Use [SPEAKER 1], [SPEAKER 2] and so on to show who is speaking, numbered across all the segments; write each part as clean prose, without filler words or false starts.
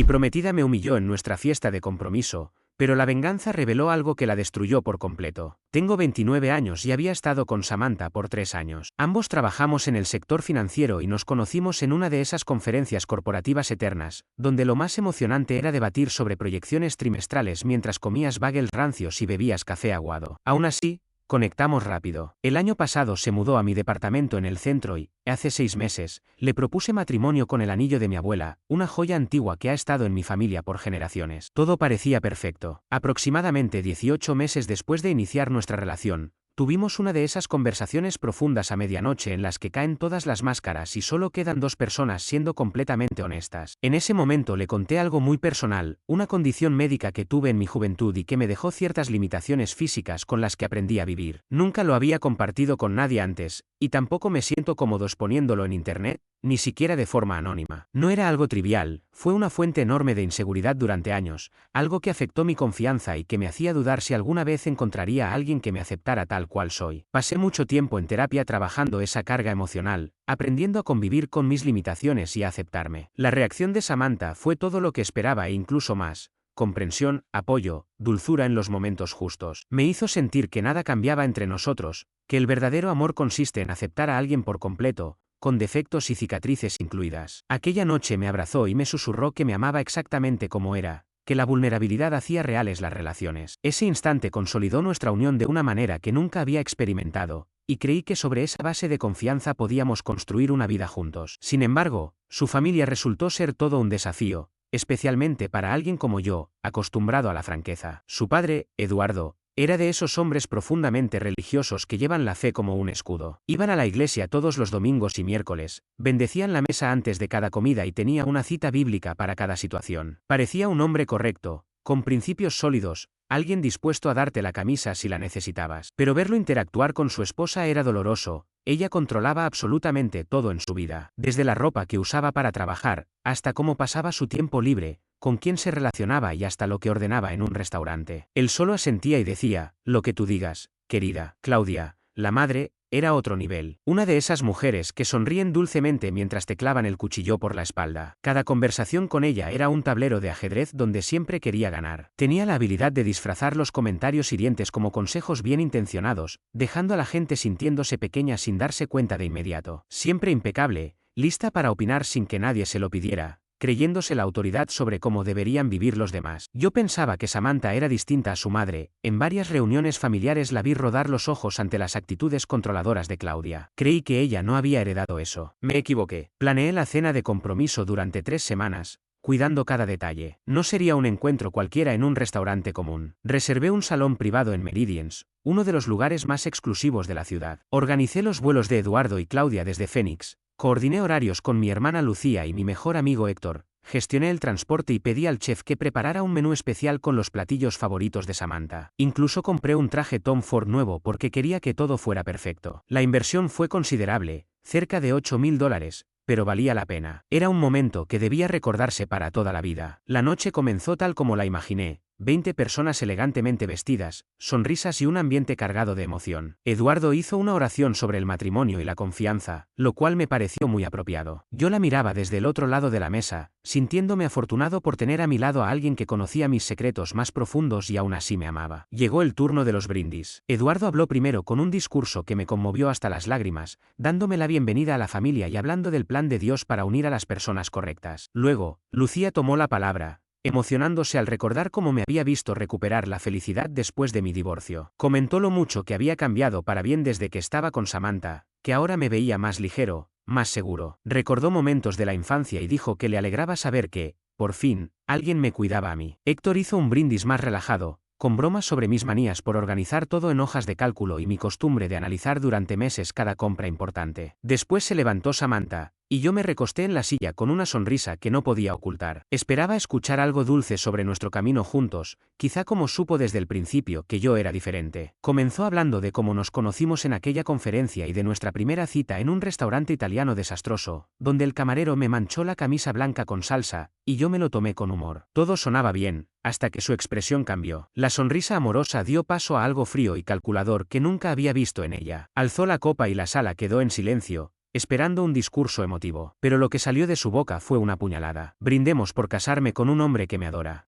[SPEAKER 1] Mi prometida me humilló en nuestra fiesta de compromiso, pero la venganza reveló algo que la destruyó por completo. Tengo 29 años y había estado con Samantha por 3 años. Ambos trabajamos en el sector financiero y nos conocimos en una de esas conferencias corporativas eternas, donde lo más emocionante era debatir sobre proyecciones trimestrales mientras comías bagels rancios y bebías café aguado. Aún así, conectamos rápido. El año pasado se mudó a mi departamento en el centro y, hace 6 meses, le propuse matrimonio con el anillo de mi abuela, una joya antigua que ha estado en mi familia por generaciones. Todo parecía perfecto. Aproximadamente 18 meses después de iniciar nuestra relación, tuvimos una de esas conversaciones profundas a medianoche en las que caen todas las máscaras y solo quedan 2 personas siendo completamente honestas. En ese momento le conté algo muy personal, una condición médica que tuve en mi juventud y que me dejó ciertas limitaciones físicas con las que aprendí a vivir. Nunca lo había compartido con nadie antes, y tampoco me siento cómodo exponiéndolo en internet, ni siquiera de forma anónima. No era algo trivial, fue una fuente enorme de inseguridad durante años, algo que afectó mi confianza y que me hacía dudar si alguna vez encontraría a alguien que me aceptara tal cual soy. Pasé mucho tiempo en terapia trabajando esa carga emocional, aprendiendo a convivir con mis limitaciones y a aceptarme. La reacción de Samantha fue todo lo que esperaba e incluso más: comprensión, apoyo, dulzura en los momentos justos. Me hizo sentir que nada cambiaba entre nosotros, que el verdadero amor consiste en aceptar a alguien por completo, con defectos y cicatrices incluidas. Aquella noche me abrazó y me susurró que me amaba exactamente como era, que la vulnerabilidad hacía reales las relaciones. Ese instante consolidó nuestra unión de una manera que nunca había experimentado, y creí que sobre esa base de confianza podíamos construir una vida juntos. Sin embargo, su familia resultó ser todo un desafío, especialmente para alguien como yo, acostumbrado a la franqueza. Su padre, Eduardo, era de esos hombres profundamente religiosos que llevan la fe como un escudo. Iban a la iglesia todos los domingos y miércoles, bendecían la mesa antes de cada comida y tenía una cita bíblica para cada situación. Parecía un hombre correcto, con principios sólidos, alguien dispuesto a darte la camisa si la necesitabas. Pero verlo interactuar con su esposa era doloroso. Ella controlaba absolutamente todo en su vida, desde la ropa que usaba para trabajar, hasta cómo pasaba su tiempo libre, con quién se relacionaba y hasta lo que ordenaba en un restaurante. Él solo asentía y decía: lo que tú digas, querida. Claudia, la madre, era otro nivel. Una de esas mujeres que sonríen dulcemente mientras te clavan el cuchillo por la espalda. Cada conversación con ella era un tablero de ajedrez donde siempre quería ganar. Tenía la habilidad de disfrazar los comentarios hirientes como consejos bien intencionados, dejando a la gente sintiéndose pequeña sin darse cuenta de inmediato. Siempre impecable, lista para opinar sin que nadie se lo pidiera, creyéndose la autoridad sobre cómo deberían vivir los demás. Yo pensaba que Samantha era distinta a su madre. En varias reuniones familiares la vi rodar los ojos ante las actitudes controladoras de Claudia. Creí que ella no había heredado eso. Me equivoqué. Planeé la cena de compromiso durante 3 semanas, cuidando cada detalle. No sería un encuentro cualquiera en un restaurante común. Reservé un salón privado en Meridians, uno de los lugares más exclusivos de la ciudad. Organicé los vuelos de Eduardo y Claudia desde Phoenix. Coordiné horarios con mi hermana Lucía y mi mejor amigo Héctor, gestioné el transporte y pedí al chef que preparara un menú especial con los platillos favoritos de Samantha. Incluso compré un traje Tom Ford nuevo porque quería que todo fuera perfecto. La inversión fue considerable, cerca de $8,000, pero valía la pena. Era un momento que debía recordarse para toda la vida. La noche comenzó tal como la imaginé. 20 personas elegantemente vestidas, sonrisas y un ambiente cargado de emoción. Eduardo hizo una oración sobre el matrimonio y la confianza, lo cual me pareció muy apropiado. Yo la miraba desde el otro lado de la mesa, sintiéndome afortunado por tener a mi lado a alguien que conocía mis secretos más profundos y aún así me amaba. Llegó el turno de los brindis. Eduardo habló primero con un discurso que me conmovió hasta las lágrimas, dándome la bienvenida a la familia y hablando del plan de Dios para unir a las personas correctas. Luego, Lucía tomó la palabra, emocionándose al recordar cómo me había visto recuperar la felicidad después de mi divorcio. Comentó lo mucho que había cambiado para bien desde que estaba con Samantha, que ahora me veía más ligero, más seguro. Recordó momentos de la infancia y dijo que le alegraba saber que, por fin, alguien me cuidaba a mí. Héctor hizo un brindis más relajado, con bromas sobre mis manías por organizar todo en hojas de cálculo y mi costumbre de analizar durante meses cada compra importante. Después se levantó Samantha, y yo me recosté en la silla con una sonrisa que no podía ocultar. Esperaba escuchar algo dulce sobre nuestro camino juntos, quizá como supo desde el principio que yo era diferente. Comenzó hablando de cómo nos conocimos en aquella conferencia y de nuestra primera cita en un restaurante italiano desastroso, donde el camarero me manchó la camisa blanca con salsa, y yo me lo tomé con humor. Todo sonaba bien, hasta que su expresión cambió. La sonrisa amorosa dio paso a algo frío y calculador que nunca había visto en ella. Alzó la copa y la sala quedó en silencio, esperando un discurso emotivo. Pero lo que salió de su boca fue una puñalada. Brindemos por casarme con un hombre que me adora.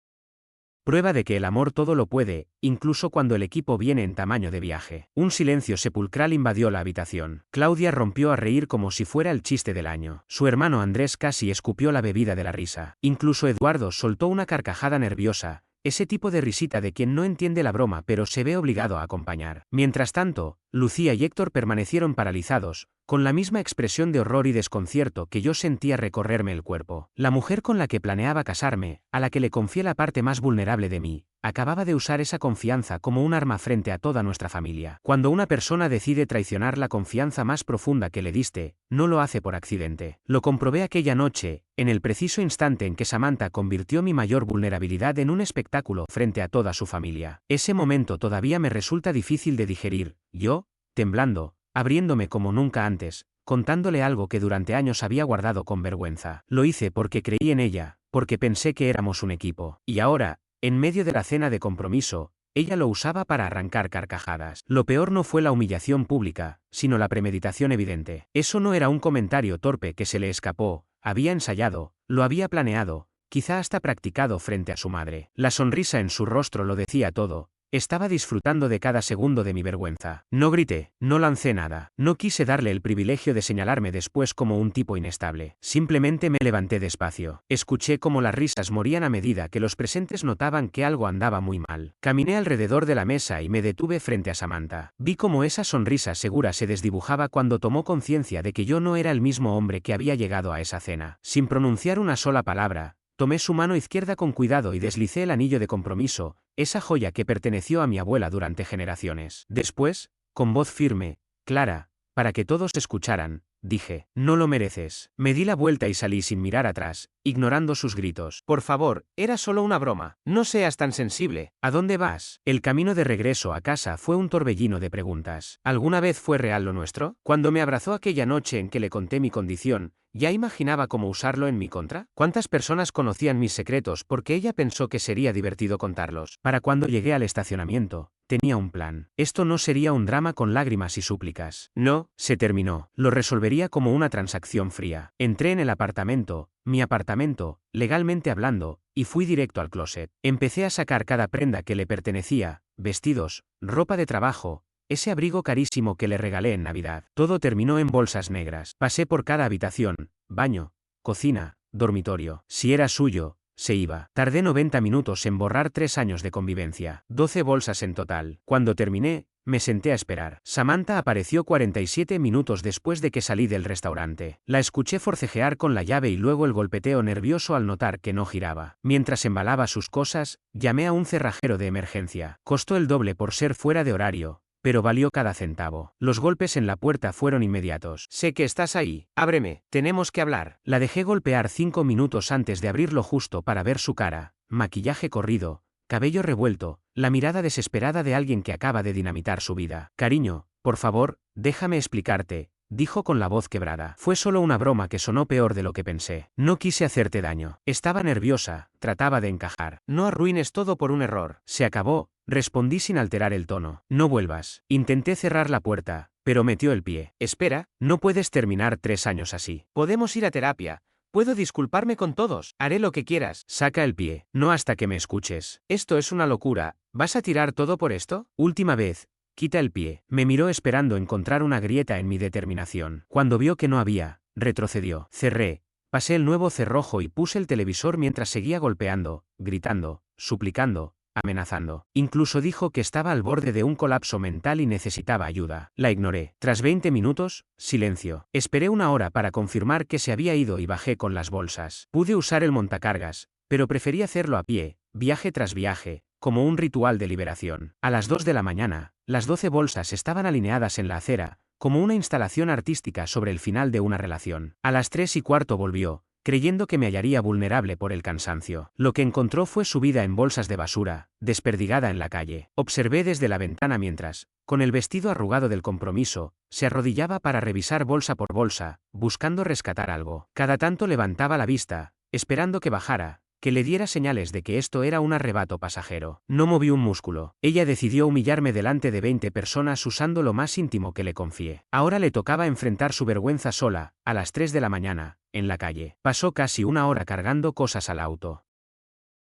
[SPEAKER 1] Prueba de que el amor todo lo puede, incluso cuando el equipo viene en tamaño de viaje. Un silencio sepulcral invadió la habitación. Claudia rompió a reír como si fuera el chiste del año. Su hermano Andrés casi escupió la bebida de la risa. Incluso Eduardo soltó una carcajada nerviosa, ese tipo de risita de quien no entiende la broma pero se ve obligado a acompañar. Mientras tanto, Lucía y Héctor permanecieron paralizados, con la misma expresión de horror y desconcierto que yo sentía recorrerme el cuerpo. La mujer con la que planeaba casarme, a la que le confié la parte más vulnerable de mí, acababa de usar esa confianza como un arma frente a toda nuestra familia. Cuando una persona decide traicionar la confianza más profunda que le diste, no lo hace por accidente. Lo comprobé aquella noche, en el preciso instante en que Samantha convirtió mi mayor vulnerabilidad en un espectáculo frente a toda su familia. Ese momento todavía me resulta difícil de digerir. Yo, temblando, abriéndome como nunca antes, contándole algo que durante años había guardado con vergüenza. Lo hice porque creí en ella, porque pensé que éramos un equipo. Y ahora, en medio de la cena de compromiso, ella lo usaba para arrancar carcajadas. Lo peor no fue la humillación pública, sino la premeditación evidente. Eso no era un comentario torpe que se le escapó, había ensayado, lo había planeado, quizá hasta practicado frente a su madre. La sonrisa en su rostro lo decía todo. Estaba disfrutando de cada segundo de mi vergüenza. No grité, no lancé nada. No quise darle el privilegio de señalarme después como un tipo inestable. Simplemente me levanté despacio. Escuché cómo las risas morían a medida que los presentes notaban que algo andaba muy mal. Caminé alrededor de la mesa y me detuve frente a Samantha. Vi cómo esa sonrisa segura se desdibujaba cuando tomó conciencia de que yo no era el mismo hombre que había llegado a esa cena. Sin pronunciar una sola palabra, tomé su mano izquierda con cuidado y deslicé el anillo de compromiso, esa joya que perteneció a mi abuela durante generaciones. Después, con voz firme, clara, para que todos escucharan, dije, no lo mereces. Me di la vuelta y salí sin mirar atrás, ignorando sus gritos. Por favor, era solo una broma. No seas tan sensible. ¿A dónde vas? El camino de regreso a casa fue un torbellino de preguntas. ¿Alguna vez fue real lo nuestro? Cuando me abrazó aquella noche en que le conté mi condición, ¿ya imaginaba cómo usarlo en mi contra? ¿Cuántas personas conocían mis secretos porque ella pensó que sería divertido contarlos? Para cuando llegué al estacionamiento, tenía un plan. Esto no sería un drama con lágrimas y súplicas. No, se terminó. Lo resolvería como una transacción fría. Entré en el apartamento, mi apartamento, legalmente hablando, y fui directo al closet. Empecé a sacar cada prenda que le pertenecía, vestidos, ropa de trabajo, ese abrigo carísimo que le regalé en Navidad. Todo terminó en bolsas negras. Pasé por cada habitación, baño, cocina, dormitorio. Si era suyo, se iba. Tardé 90 minutos en borrar 3 años de convivencia. 12 bolsas en total. Cuando terminé, me senté a esperar. Samantha apareció 47 minutos después de que salí del restaurante. La escuché forcejear con la llave y luego el golpeteo nervioso al notar que no giraba. Mientras embalaba sus cosas, llamé a un cerrajero de emergencia. Costó el doble por ser fuera de horario, pero valió cada centavo. Los golpes en la puerta fueron inmediatos. Sé que estás ahí. Ábreme. Tenemos que hablar. La dejé golpear 5 minutos antes de abrirlo justo para ver su cara, maquillaje corrido, cabello revuelto, la mirada desesperada de alguien que acaba de dinamitar su vida. Cariño, por favor, déjame explicarte, dijo con la voz quebrada. Fue solo una broma que sonó peor de lo que pensé. No quise hacerte daño. Estaba nerviosa, trataba de encajar. No arruines todo por un error. Se acabó, respondí sin alterar el tono. No vuelvas. Intenté cerrar la puerta, pero metió el pie. Espera, no puedes terminar 3 años así. Podemos ir a terapia. Puedo disculparme con todos. Haré lo que quieras. Saca el pie. No hasta que me escuches. Esto es una locura. ¿Vas a tirar todo por esto? Última vez. Quita el pie. Me miró esperando encontrar una grieta en mi determinación. Cuando vio que no había, retrocedió. Cerré. Pasé el nuevo cerrojo y puse el televisor mientras seguía golpeando, gritando, suplicando, amenazando. Incluso dijo que estaba al borde de un colapso mental y necesitaba ayuda. La ignoré. Tras 20 minutos, silencio. Esperé 1 hora para confirmar que se había ido y bajé con las bolsas. Pude usar el montacargas, pero preferí hacerlo a pie, viaje tras viaje, como un ritual de liberación. A las 2 de la mañana, las 12 bolsas estaban alineadas en la acera, como una instalación artística sobre el final de una relación. A las 3:15 volvió, creyendo que me hallaría vulnerable por el cansancio. Lo que encontró fue subida en bolsas de basura, desperdigada en la calle. Observé desde la ventana mientras, con el vestido arrugado del compromiso, se arrodillaba para revisar bolsa por bolsa, buscando rescatar algo. Cada tanto levantaba la vista, esperando que bajara, que le diera señales de que esto era un arrebato pasajero. No moví un músculo. Ella decidió humillarme delante de 20 personas usando lo más íntimo que le confié. Ahora le tocaba enfrentar su vergüenza sola, a las 3 de la mañana, en la calle. Pasó casi una hora cargando cosas al auto.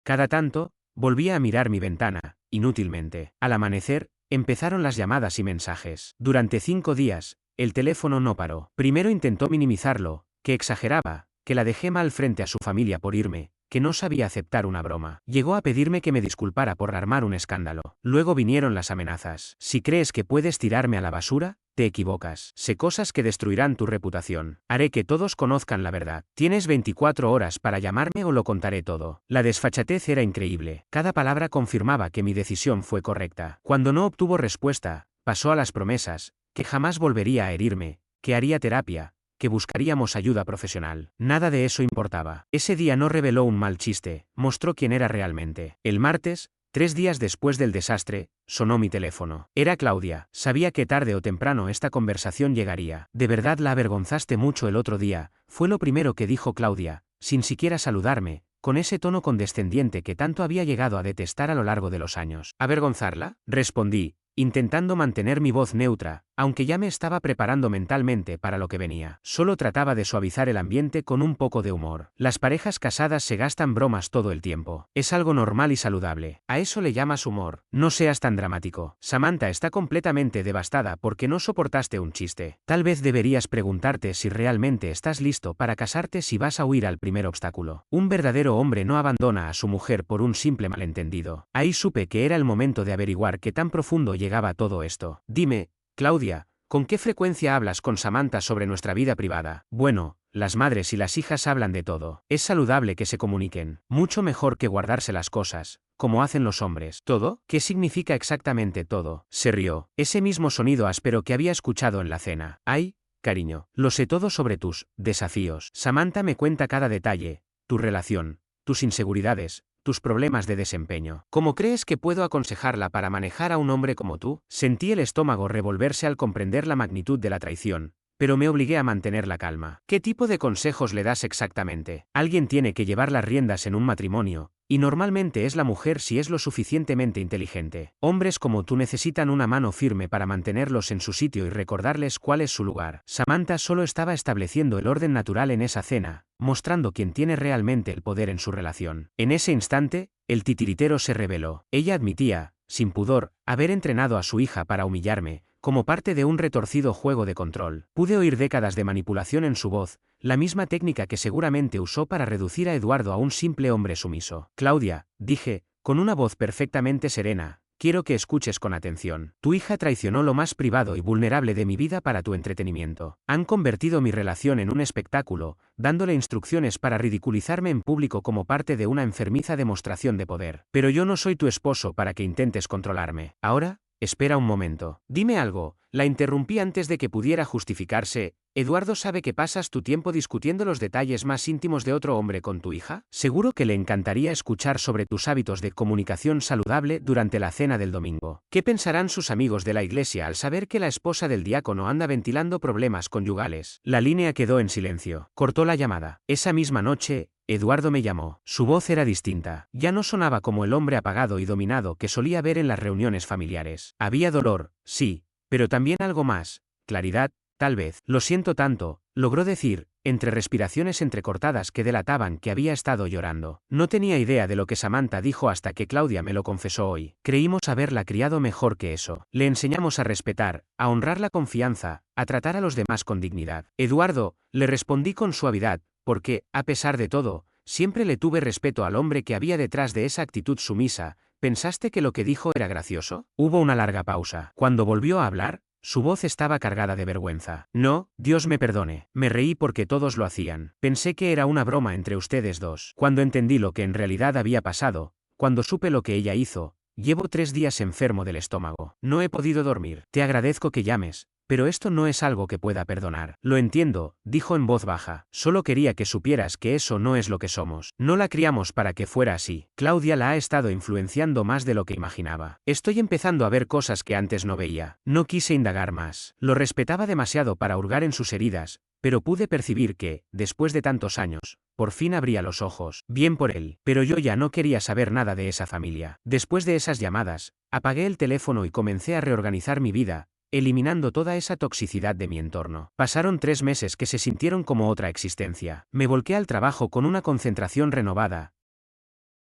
[SPEAKER 1] Cada tanto, volvía a mirar mi ventana, inútilmente. Al amanecer, empezaron las llamadas y mensajes. Durante 5 días, el teléfono no paró. Primero intentó minimizarlo, que exageraba, que la dejé mal frente a su familia por irme, que no sabía aceptar una broma. Llegó a pedirme que me disculpara por armar un escándalo. Luego vinieron las amenazas. Si crees que puedes tirarme a la basura, te equivocas. Sé cosas que destruirán tu reputación. Haré que todos conozcan la verdad. Tienes 24 horas para llamarme o lo contaré todo. La desfachatez era increíble. Cada palabra confirmaba que mi decisión fue correcta. Cuando no obtuvo respuesta, pasó a las promesas, que jamás volvería a herirme, que haría terapia, que buscaríamos ayuda profesional. Nada de eso importaba. Ese día no reveló un mal chiste, mostró quién era realmente. El martes, 3 días después del desastre, sonó mi teléfono. Era Claudia. Sabía que tarde o temprano esta conversación llegaría. ¿De verdad la avergonzaste mucho el otro día? Fue lo primero que dijo Claudia, sin siquiera saludarme, con ese tono condescendiente que tanto había llegado a detestar a lo largo de los años. ¿Avergonzarla? Respondí, intentando mantener mi voz neutra, aunque ya me estaba preparando mentalmente para lo que venía. Solo trataba de suavizar el ambiente con un poco de humor. Las parejas casadas se gastan bromas todo el tiempo. Es algo normal y saludable. A eso le llamas humor. No seas tan dramático. Samantha está completamente devastada porque no soportaste un chiste. Tal vez deberías preguntarte si realmente estás listo para casarte si vas a huir al primer obstáculo. Un verdadero hombre no abandona a su mujer por un simple malentendido. Ahí supe que era el momento de averiguar qué tan profundo llegaba todo esto. Dime, Claudia, ¿con qué frecuencia hablas con Samantha sobre nuestra vida privada? Bueno, las madres y las hijas hablan de todo. Es saludable que se comuniquen. Mucho mejor que guardarse las cosas, como hacen los hombres. ¿Todo? ¿Qué significa exactamente todo? Se rió. Ese mismo sonido áspero que había escuchado en la cena. Ay, cariño, lo sé todo sobre tus desafíos. Samantha me cuenta cada detalle, tu relación, tus inseguridades, tus problemas de desempeño. ¿Cómo crees que puedo aconsejarla para manejar a un hombre como tú? Sentí el estómago revolverse al comprender la magnitud de la traición, pero me obligué a mantener la calma. ¿Qué tipo de consejos le das exactamente? Alguien tiene que llevar las riendas en un matrimonio, y normalmente es la mujer si es lo suficientemente inteligente. Hombres como tú necesitan una mano firme para mantenerlos en su sitio y recordarles cuál es su lugar. Samantha solo estaba estableciendo el orden natural en esa cena, mostrando quién tiene realmente el poder en su relación. En ese instante, el titiritero se reveló. Ella admitía, sin pudor, haber entrenado a su hija para humillarme, como parte de un retorcido juego de control. Pude oír décadas de manipulación en su voz, la misma técnica que seguramente usó para reducir a Eduardo a un simple hombre sumiso. Claudia, dije, con una voz perfectamente serena, quiero que escuches con atención. Tu hija traicionó lo más privado y vulnerable de mi vida para tu entretenimiento. Han convertido mi relación en un espectáculo, dándole instrucciones para ridiculizarme en público como parte de una enfermiza demostración de poder. Pero yo no soy tu esposo para que intentes controlarme. Ahora, espera un momento. Dime algo. La interrumpí antes de que pudiera justificarse. ¿Eduardo sabe que pasas tu tiempo discutiendo los detalles más íntimos de otro hombre con tu hija? Seguro que le encantaría escuchar sobre tus hábitos de comunicación saludable durante la cena del domingo. ¿Qué pensarán sus amigos de la iglesia al saber que la esposa del diácono anda ventilando problemas conyugales? La línea quedó en silencio. Cortó la llamada. Esa misma noche, Eduardo me llamó. Su voz era distinta. Ya no sonaba como el hombre apagado y dominado que solía ver en las reuniones familiares. Había dolor, sí, pero también algo más. Claridad, tal vez. Lo siento tanto, logró decir, entre respiraciones entrecortadas que delataban que había estado llorando. No tenía idea de lo que Samantha dijo hasta que Claudia me lo confesó hoy. Creímos haberla criado mejor que eso. Le enseñamos a respetar, a honrar la confianza, a tratar a los demás con dignidad. Eduardo, le respondí con suavidad, porque, a pesar de todo, siempre le tuve respeto al hombre que había detrás de esa actitud sumisa. ¿Pensaste que lo que dijo era gracioso? Hubo una larga pausa. Cuando volvió a hablar, su voz estaba cargada de vergüenza. No, Dios me perdone. Me reí porque todos lo hacían. Pensé que era una broma entre ustedes dos. Cuando entendí lo que en realidad había pasado, cuando supe lo que ella hizo, llevo 3 días enfermo del estómago. No he podido dormir. Te agradezco que llames, pero esto no es algo que pueda perdonar. Lo entiendo, dijo en voz baja. Solo quería que supieras que eso no es lo que somos. No la criamos para que fuera así. Claudia la ha estado influenciando más de lo que imaginaba. Estoy empezando a ver cosas que antes no veía. No quise indagar más. Lo respetaba demasiado para hurgar en sus heridas, pero pude percibir que, después de tantos años, por fin abría los ojos. Bien por él, pero yo ya no quería saber nada de esa familia. Después de esas llamadas, apagué el teléfono y comencé a reorganizar mi vida, eliminando toda esa toxicidad de mi entorno. Pasaron 3 meses que se sintieron como otra existencia. Me volqué al trabajo con una concentración renovada.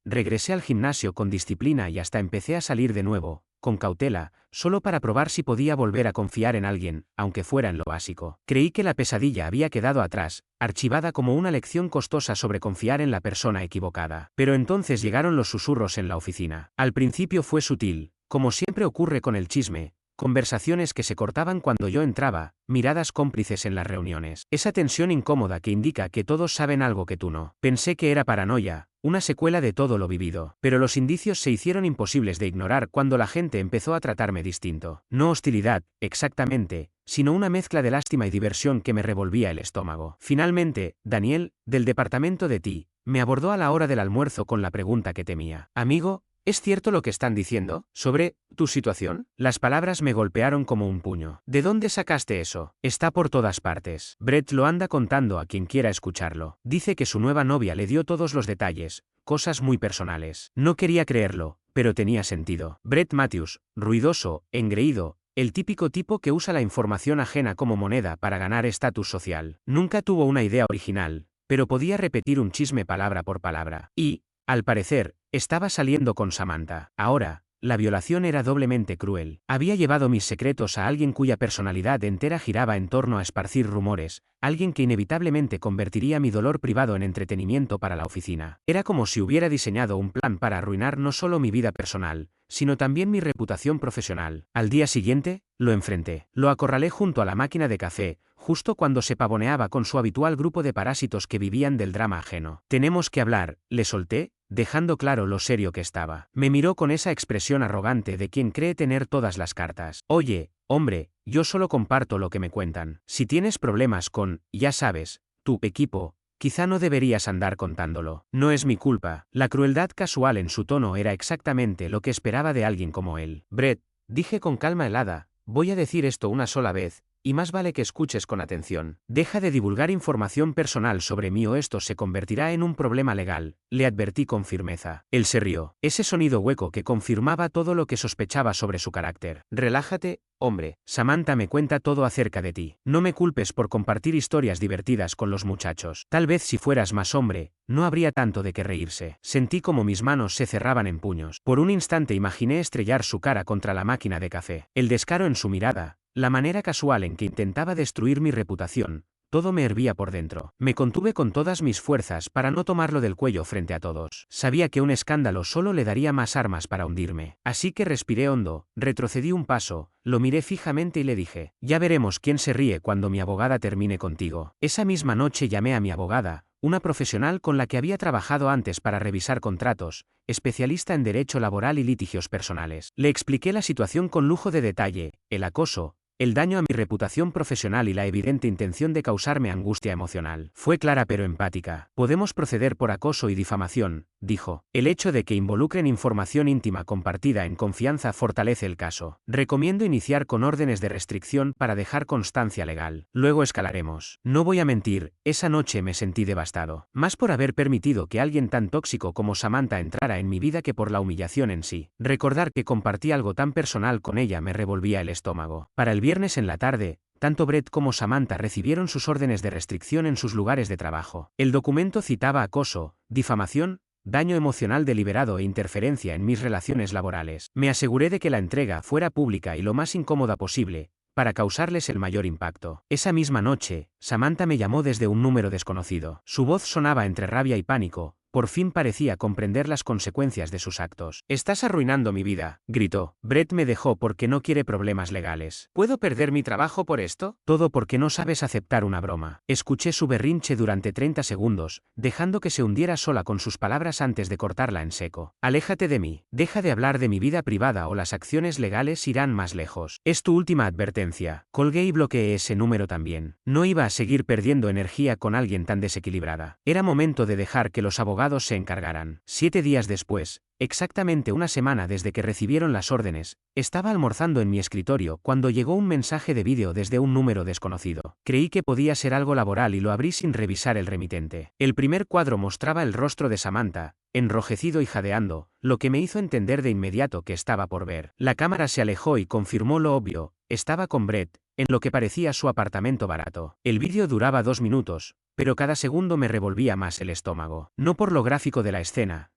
[SPEAKER 1] Regresé al gimnasio con disciplina y hasta empecé a salir de nuevo, con cautela, solo para probar si podía volver a confiar en alguien, aunque fuera en lo básico. Creí que la pesadilla había quedado atrás, archivada como una lección costosa sobre confiar en la persona equivocada. Pero entonces llegaron los susurros en la oficina. Al principio fue sutil, como siempre ocurre con el chisme. Conversaciones que se cortaban cuando yo entraba, miradas cómplices en las reuniones. Esa tensión incómoda que indica que todos saben algo que tú no. Pensé que era paranoia, una secuela de todo lo vivido. Pero los indicios se hicieron imposibles de ignorar cuando la gente empezó a tratarme distinto. No hostilidad, exactamente, sino una mezcla de lástima y diversión que me revolvía el estómago. Finalmente, Daniel, del departamento de TI, me abordó a la hora del almuerzo con la pregunta que temía. Amigo, ¿es cierto lo que están diciendo sobre tu situación? Las palabras me golpearon como un puño. ¿De dónde sacaste eso? Está por todas partes. Brett lo anda contando a quien quiera escucharlo. Dice que su nueva novia le dio todos los detalles, cosas muy personales. No quería creerlo, pero tenía sentido. Brett Matthews, ruidoso, engreído, el típico tipo que usa la información ajena como moneda para ganar estatus social. Nunca tuvo una idea original, pero podía repetir un chisme palabra por palabra. Y, al parecer, estaba saliendo con Samantha. Ahora, la violación era doblemente cruel. Había llevado mis secretos a alguien cuya personalidad entera giraba en torno a esparcir rumores, alguien que inevitablemente convertiría mi dolor privado en entretenimiento para la oficina. Era como si hubiera diseñado un plan para arruinar no solo mi vida personal, sino también mi reputación profesional. Al día siguiente, lo enfrenté. Lo acorralé junto a la máquina de café, justo cuando se pavoneaba con su habitual grupo de parásitos que vivían del drama ajeno. Tenemos que hablar, le solté, dejando claro lo serio que estaba. Me miró con esa expresión arrogante de quien cree tener todas las cartas. Oye, hombre, yo solo comparto lo que me cuentan. Si tienes problemas con, ya sabes, tu equipo, quizá no deberías andar contándolo. No es mi culpa. La crueldad casual en su tono era exactamente lo que esperaba de alguien como él. Brett, dije con calma helada, voy a decir esto una sola vez, y más vale que escuches con atención. Deja de divulgar información personal sobre mí o esto se convertirá en un problema legal, le advertí con firmeza. Él se rió. Ese sonido hueco que confirmaba todo lo que sospechaba sobre su carácter. Relájate, hombre. Samantha me cuenta todo acerca de ti. No me culpes por compartir historias divertidas con los muchachos. Tal vez si fueras más hombre, no habría tanto de qué reírse. Sentí como mis manos se cerraban en puños. Por un instante imaginé estrellar su cara contra la máquina de café. El descaro en su mirada, la manera casual en que intentaba destruir mi reputación, todo me hervía por dentro. Me contuve con todas mis fuerzas para no tomarlo del cuello frente a todos. Sabía que un escándalo solo le daría más armas para hundirme. Así que respiré hondo, retrocedí un paso, lo miré fijamente y le dije, ya veremos quién se ríe cuando mi abogada termine contigo. Esa misma noche llamé a mi abogada, una profesional con la que había trabajado antes para revisar contratos, especialista en derecho laboral y litigios personales. Le expliqué la situación con lujo de detalle, el acoso, el daño a mi reputación profesional y la evidente intención de causarme angustia emocional. Fue clara pero empática. Podemos proceder por acoso y difamación, dijo. El hecho de que involucren información íntima compartida en confianza fortalece el caso. Recomiendo iniciar con órdenes de restricción para dejar constancia legal. Luego escalaremos. No voy a mentir, esa noche me sentí devastado. Más por haber permitido que alguien tan tóxico como Samantha entrara en mi vida que por la humillación en sí. Recordar que compartí algo tan personal con ella me revolvía el estómago. Para el viernes en la tarde, tanto Brett como Samantha recibieron sus órdenes de restricción en sus lugares de trabajo. El documento citaba acoso, difamación, daño emocional deliberado e interferencia en mis relaciones laborales. Me aseguré de que la entrega fuera pública y lo más incómoda posible, para causarles el mayor impacto. Esa misma noche, Samantha me llamó desde un número desconocido. Su voz sonaba entre rabia y pánico. Por fin parecía comprender las consecuencias de sus actos. «Estás arruinando mi vida», gritó. Brett me dejó porque no quiere problemas legales. ¿Puedo perder mi trabajo por esto? Todo porque no sabes aceptar una broma. Escuché su berrinche durante 30 segundos, dejando que se hundiera sola con sus palabras antes de cortarla en seco. «Aléjate de mí. Deja de hablar de mi vida privada o las acciones legales irán más lejos. Es tu última advertencia». Colgué y bloqueé ese número también. No iba a seguir perdiendo energía con alguien tan desequilibrada. Era momento de dejar que los abogados abogados se encargaran. 7 días después, exactamente una semana desde que recibieron las órdenes, estaba almorzando en mi escritorio cuando llegó un mensaje de vídeo desde un número desconocido. Creí que podía ser algo laboral y lo abrí sin revisar el remitente. El primer cuadro mostraba el rostro de Samantha, enrojecido y jadeando, lo que me hizo entender de inmediato que estaba por ver. La cámara se alejó y confirmó lo obvio, estaba con Brett, en lo que parecía su apartamento barato. El vídeo duraba 2 minutos, pero cada segundo me revolvía más el estómago. No por lo gráfico de la escena,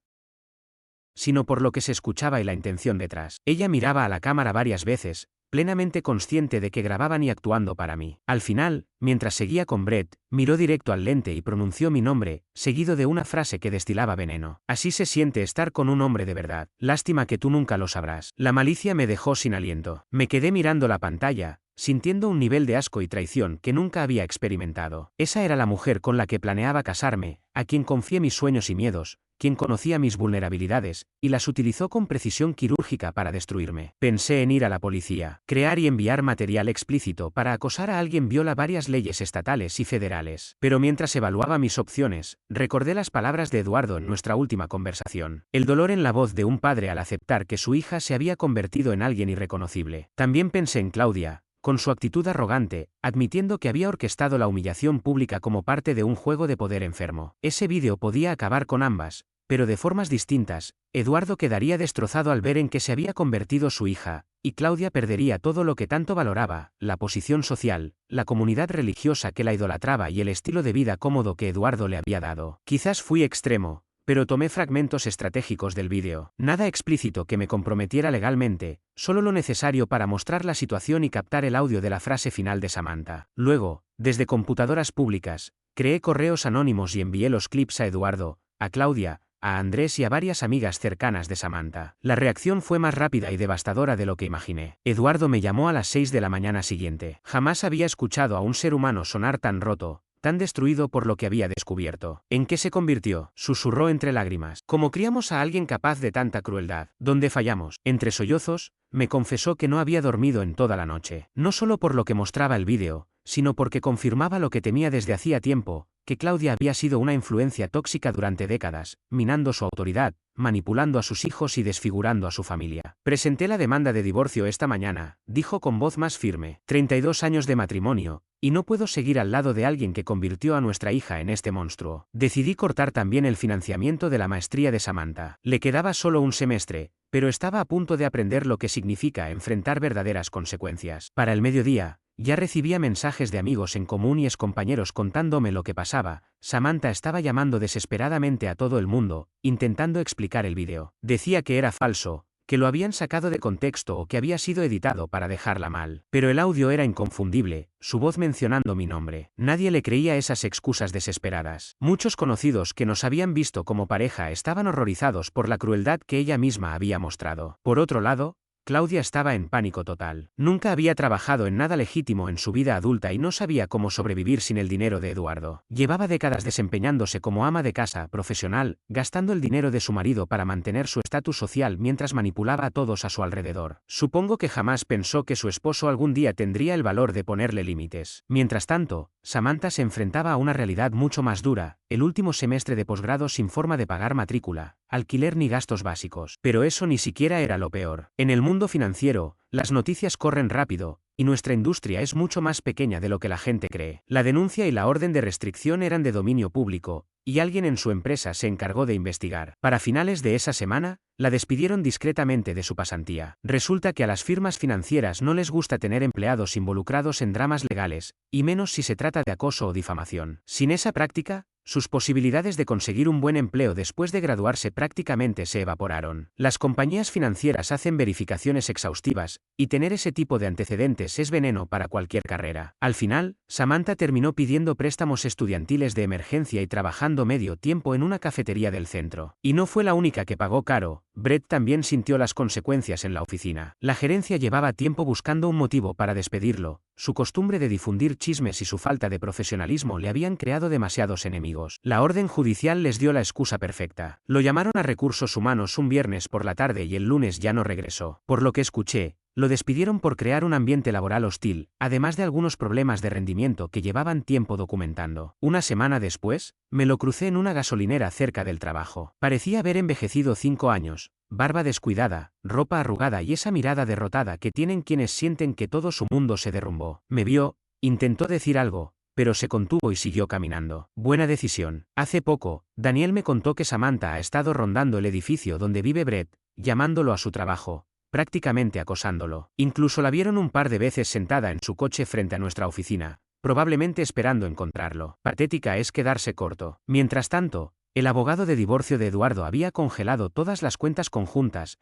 [SPEAKER 1] sino por lo que se escuchaba y la intención detrás. Ella miraba a la cámara varias veces, plenamente consciente de que grababan y actuando para mí. Al final, mientras seguía con Brett, miró directo al lente y pronunció mi nombre, seguido de una frase que destilaba veneno. Así se siente estar con un hombre de verdad. Lástima que tú nunca lo sabrás. La malicia me dejó sin aliento. Me quedé mirando la pantalla, sintiendo un nivel de asco y traición que nunca había experimentado. Esa era la mujer con la que planeaba casarme, a quien confié mis sueños y miedos, quien conocía mis vulnerabilidades, y las utilizó con precisión quirúrgica para destruirme. Pensé en ir a la policía. Crear y enviar material explícito para acosar a alguien viola varias leyes estatales y federales. Pero mientras evaluaba mis opciones, recordé las palabras de Eduardo en nuestra última conversación. El dolor en la voz de un padre al aceptar que su hija se había convertido en alguien irreconocible. También pensé en Claudia, con su actitud arrogante, admitiendo que había orquestado la humillación pública como parte de un juego de poder enfermo. Ese vídeo podía acabar con ambas, pero de formas distintas. Eduardo quedaría destrozado al ver en qué se había convertido su hija, y Claudia perdería todo lo que tanto valoraba, la posición social, la comunidad religiosa que la idolatraba y el estilo de vida cómodo que Eduardo le había dado. Quizás fui extremo, pero tomé fragmentos estratégicos del vídeo. Nada explícito que me comprometiera legalmente, solo lo necesario para mostrar la situación y captar el audio de la frase final de Samantha. Luego, desde computadoras públicas, creé correos anónimos y envié los clips a Eduardo, a Claudia, a Andrés y a varias amigas cercanas de Samantha. La reacción fue más rápida y devastadora de lo que imaginé. Eduardo me llamó a las 6 de la mañana siguiente. Jamás había escuchado a un ser humano sonar tan roto, tan destruido por lo que había descubierto. ¿En qué se convirtió?, susurró entre lágrimas. ¿Cómo criamos a alguien capaz de tanta crueldad? ¿Dónde fallamos? Entre sollozos, me confesó que no había dormido en toda la noche. No solo por lo que mostraba el vídeo, sino porque confirmaba lo que temía desde hacía tiempo, que Claudia había sido una influencia tóxica durante décadas, minando su autoridad, manipulando a sus hijos y desfigurando a su familia. Presenté la demanda de divorcio esta mañana, dijo con voz más firme. 32 años de matrimonio, y no puedo seguir al lado de alguien que convirtió a nuestra hija en este monstruo. Decidí cortar también el financiamiento de la maestría de Samantha. Le quedaba solo un semestre, pero estaba a punto de aprender lo que significa enfrentar verdaderas consecuencias. Para el mediodía, ya recibía mensajes de amigos en común y excompañeros contándome lo que pasaba. Samantha estaba llamando desesperadamente a todo el mundo, intentando explicar el vídeo. Decía que era falso, que lo habían sacado de contexto o que había sido editado para dejarla mal. Pero el audio era inconfundible, su voz mencionando mi nombre. Nadie le creía esas excusas desesperadas. Muchos conocidos que nos habían visto como pareja estaban horrorizados por la crueldad que ella misma había mostrado. Por otro lado, Claudia estaba en pánico total. Nunca había trabajado en nada legítimo en su vida adulta y no sabía cómo sobrevivir sin el dinero de Eduardo. Llevaba décadas desempeñándose como ama de casa profesional, gastando el dinero de su marido para mantener su estatus social mientras manipulaba a todos a su alrededor. Supongo que jamás pensó que su esposo algún día tendría el valor de ponerle límites. Mientras tanto, Samantha se enfrentaba a una realidad mucho más dura, el último semestre de posgrado sin forma de pagar matrícula, alquiler ni gastos básicos. Pero eso ni siquiera era lo peor. En el mundo financiero, las noticias corren rápido, y nuestra industria es mucho más pequeña de lo que la gente cree. La denuncia y la orden de restricción eran de dominio público, y alguien en su empresa se encargó de investigar. Para finales de esa semana, la despidieron discretamente de su pasantía. Resulta que a las firmas financieras no les gusta tener empleados involucrados en dramas legales, y menos si se trata de acoso o difamación. Sin esa práctica, sus posibilidades de conseguir un buen empleo después de graduarse prácticamente se evaporaron. Las compañías financieras hacen verificaciones exhaustivas, y tener ese tipo de antecedentes es veneno para cualquier carrera. Al final, Samantha terminó pidiendo préstamos estudiantiles de emergencia y trabajando medio tiempo en una cafetería del centro. Y no fue la única que pagó caro. Brett también sintió las consecuencias en la oficina. La gerencia llevaba tiempo buscando un motivo para despedirlo. Su costumbre de difundir chismes y su falta de profesionalismo le habían creado demasiados enemigos. La orden judicial les dio la excusa perfecta. Lo llamaron a recursos humanos un viernes por la tarde y el lunes ya no regresó. Por lo que escuché, Lo despidieron por crear un ambiente laboral hostil, además de algunos problemas de rendimiento que llevaban tiempo documentando. Una semana después, me lo crucé en una gasolinera cerca del trabajo. Parecía haber envejecido 5 años, barba descuidada, ropa arrugada y esa mirada derrotada que tienen quienes sienten que todo su mundo se derrumbó. Me vio, intentó decir algo, pero se contuvo y siguió caminando. Buena decisión. Hace poco, Daniel me contó que Samantha ha estado rondando el edificio donde vive Brett, llamándolo a su trabajo, prácticamente acosándolo. Incluso la vieron un par de veces sentada en su coche frente a nuestra oficina, probablemente esperando encontrarlo. Patética es quedarse corto. Mientras tanto, el abogado de divorcio de Eduardo había congelado todas las cuentas conjuntas,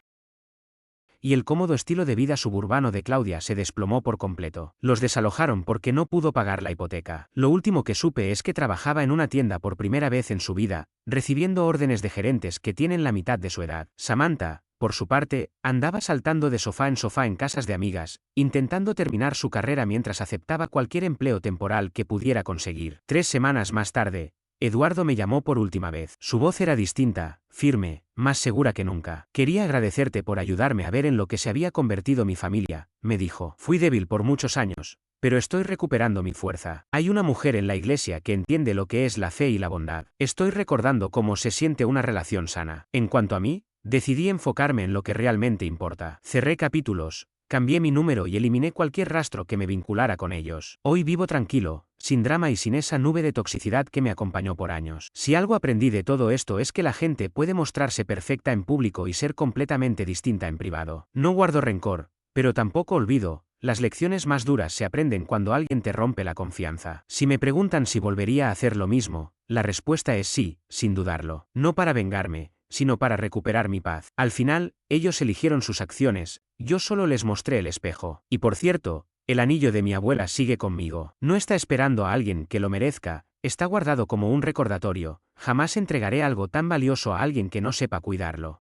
[SPEAKER 1] y el cómodo estilo de vida suburbano de Claudia se desplomó por completo. Los desalojaron porque no pudo pagar la hipoteca. Lo último que supe es que trabajaba en una tienda por primera vez en su vida, recibiendo órdenes de gerentes que tienen la mitad de su edad. Samantha, por su parte, andaba saltando de sofá en casas de amigas, intentando terminar su carrera mientras aceptaba cualquier empleo temporal que pudiera conseguir. 3 semanas más tarde, Eduardo me llamó por última vez. Su voz era distinta, firme, más segura que nunca. Quería agradecerte por ayudarme a ver en lo que se había convertido mi familia, me dijo. Fui débil por muchos años, pero estoy recuperando mi fuerza. Hay una mujer en la iglesia que entiende lo que es la fe y la bondad. Estoy recordando cómo se siente una relación sana. En cuanto a mí, decidí enfocarme en lo que realmente importa. Cerré capítulos, cambié mi número y eliminé cualquier rastro que me vinculara con ellos. Hoy vivo tranquilo, sin drama y sin esa nube de toxicidad que me acompañó por años. Si algo aprendí de todo esto es que la gente puede mostrarse perfecta en público y ser completamente distinta en privado. No guardo rencor, pero tampoco olvido. Las lecciones más duras se aprenden cuando alguien te rompe la confianza. Si me preguntan si volvería a hacer lo mismo, la respuesta es sí, sin dudarlo. No para vengarme, sino para recuperar mi paz. Al final, ellos eligieron sus acciones, yo solo les mostré el espejo. Y por cierto, el anillo de mi abuela sigue conmigo. No está esperando a alguien que lo merezca, está guardado como un recordatorio. Jamás entregaré algo tan valioso a alguien que no sepa cuidarlo.